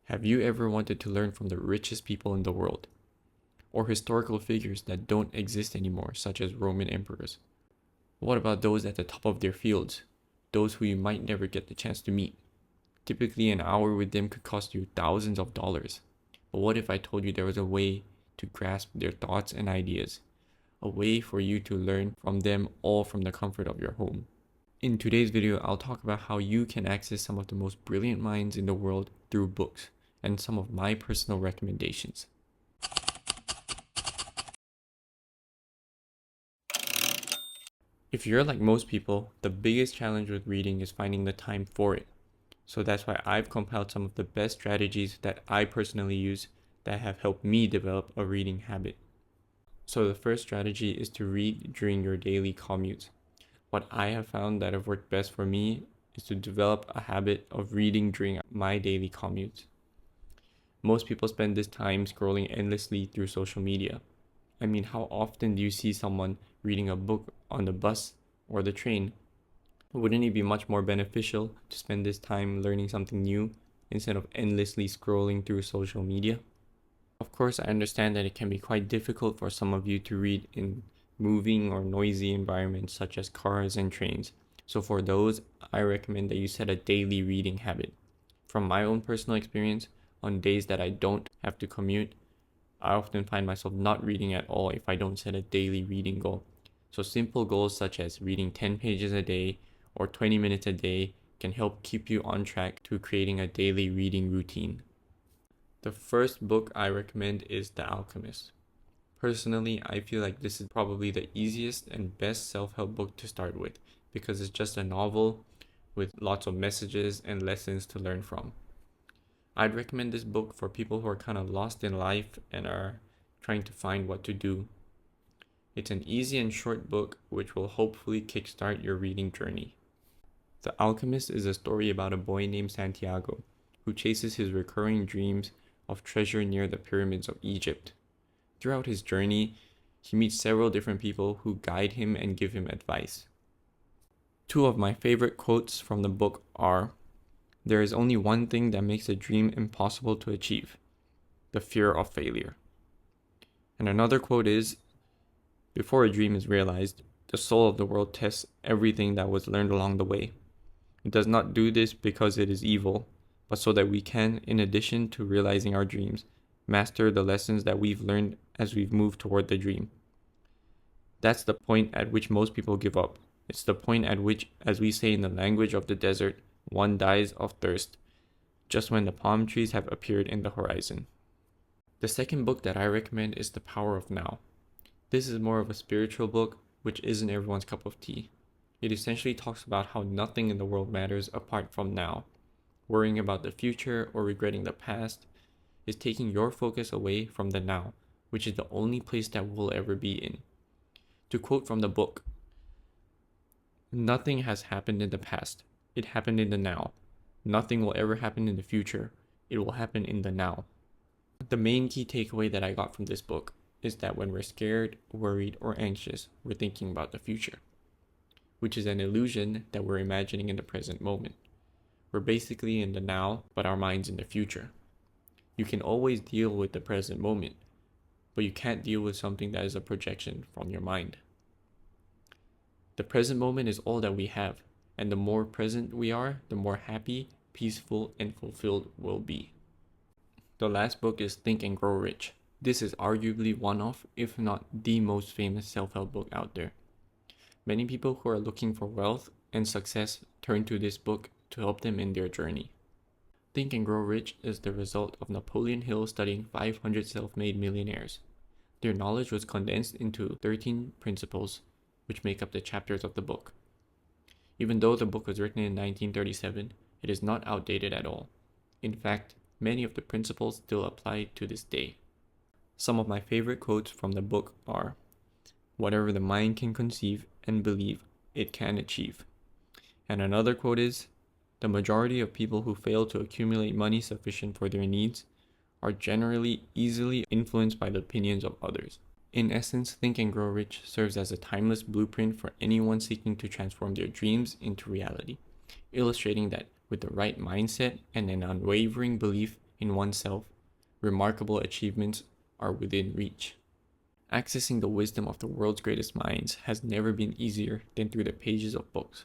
Have you ever wanted to learn from the richest people in the world? Or historical figures that don't exist anymore, such as Roman emperors? What about those at the top of their fields? Those who you might never get the chance to meet? Typically, an hour with them could cost you thousands of dollars. But what if I told you there was a way to grasp their thoughts and ideas? A way for you to learn from them all from the comfort of your home. In today's video, I'll talk about how you can access some of the most brilliant minds in the world through books and some of my personal recommendations. If you're like most people, the biggest challenge with reading is finding the time for it. So that's why I've compiled some of the best strategies that I personally use that have helped me develop a reading habit. So the first strategy is to read during your daily commute. What I have found that have worked best for me is to develop a habit of reading during my daily commute. Most people spend this time scrolling endlessly through social media. I mean, how often do you see someone reading a book on the bus or the train? Wouldn't it be much more beneficial to spend this time learning something new instead of endlessly scrolling through social media? Of course, I understand that it can be quite difficult for some of you to read in moving or noisy environments such as cars and trains. So for those, I recommend that you set a daily reading habit. From my own personal experience, on days that I don't have to commute, I often find myself not reading at all if I don't set a daily reading goal. So simple goals such as reading 10 pages a day or 20 minutes a day can help keep you on track to creating a daily reading routine. The first book I recommend is The Alchemist. Personally, I feel like this is probably the easiest and best self-help book to start with because it's just a novel with lots of messages and lessons to learn from. I'd recommend this book for people who are kind of lost in life and are trying to find what to do. It's an easy and short book which will hopefully kickstart your reading journey. The Alchemist is a story about a boy named Santiago who chases his recurring dreams of treasure near the pyramids of Egypt. Throughout his journey, he meets several different people who guide him and give him advice. Two of my favorite quotes from the book are, "There is only one thing that makes a dream impossible to achieve: the fear of failure." And another quote is, "Before a dream is realized, the soul of the world tests everything that was learned along the way. It does not do this because it is evil, but so that we can, in addition to realizing our dreams, master the lessons that we've learned as we've moved toward the dream." That's the point at which most people give up. It's the point at which, as we say in the language of the desert, one dies of thirst, just when the palm trees have appeared in the horizon. The second book that I recommend is The Power of Now. This is more of a spiritual book, which isn't everyone's cup of tea. It essentially talks about how nothing in the world matters apart from now. Worrying about the future or regretting the past is taking your focus away from the now, which is the only place that we'll ever be in. To quote from the book, "Nothing has happened in the past. It happened in the now. Nothing will ever happen in the future. It will happen in the now." The main key takeaway that I got from this book is that when we're scared, worried, or anxious, we're thinking about the future, which is an illusion that we're imagining in the present moment. We're basically in the now, but our mind's in the future. You can always deal with the present moment, but you can't deal with something that is a projection from your mind. The present moment is all that we have, and the more present we are, the more happy, peaceful, and fulfilled we'll be. The last book is Think and Grow Rich. This is arguably one of, if not the most famous self-help book out there. Many people who are looking for wealth and success turn to this book to help them in their journey. Think and Grow Rich is the result of Napoleon Hill studying 500 self-made millionaires. Their knowledge was condensed into 13 principles, which make up the chapters of the book. Even though the book was written in 1937, it is not outdated at all. In fact, many of the principles still apply to this day. Some of my favorite quotes from the book are, "Whatever the mind can conceive and believe, it can achieve." And another quote is, "The majority of people who fail to accumulate money sufficient for their needs are generally easily influenced by the opinions of others." In essence, Think and Grow Rich serves as a timeless blueprint for anyone seeking to transform their dreams into reality, illustrating that with the right mindset and an unwavering belief in oneself, remarkable achievements are within reach. Accessing the wisdom of the world's greatest minds has never been easier than through the pages of books.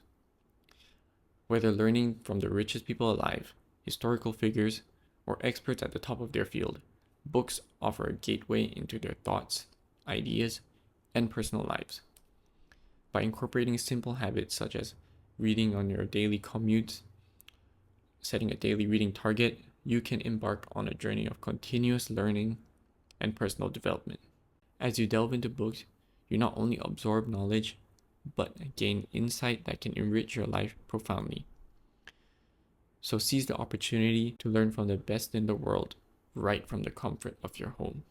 Whether learning from the richest people alive, historical figures, or experts at the top of their field, books offer a gateway into their thoughts, ideas, and personal lives. By incorporating simple habits such as reading on your daily commute, setting a daily reading target, you can embark on a journey of continuous learning and personal development. As you delve into books, you not only absorb knowledge, but gain insight that can enrich your life profoundly. So seize the opportunity to learn from the best in the world, right from the comfort of your home.